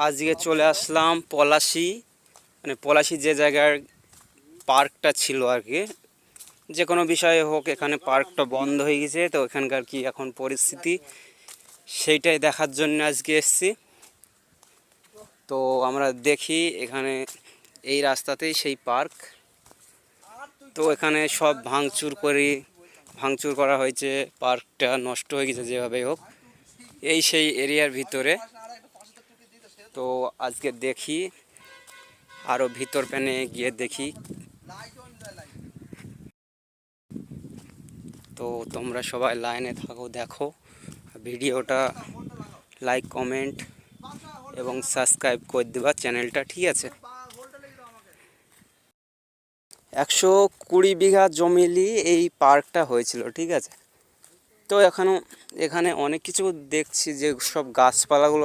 আজকে চলে আসলাম পলাশী, মানে পলাশী যে জায়গার পার্কটা ছিল আর কি, যে কোনো বিষয়ে হোক এখানে পার্কটা বন্ধ হয়ে গেছে, তো এখানকার কি এখন পরিস্থিতি সেইটাই দেখার জন্য আজকে এসেছি। তো আমরা দেখি এখানে এই রাস্তাতেই সেই পার্ক, তো এখানে সব ভাঙচুর করা হয়েছে, পার্কটা নষ্ট হয়ে গেছে যেভাবেই হোক, এই সেই এরিয়ার ভিতরে। তো আজকে দেখি আরও ভিতর প্যানে গিয়ে দেখি। তো তোমরা সবাই লাইনে থাকো, দেখো ভিডিওটা, লাইক কমেন্ট এবং সাবস্ক্রাইব করে দেবা চ্যানেলটা, ঠিক আছে। 120 বিঘা জমিলি এই পার্কটা হয়েছিল, ঠিক আছে। তো এখানে অনেক কিছু দেখছি, যে সব গাছপালাগুলো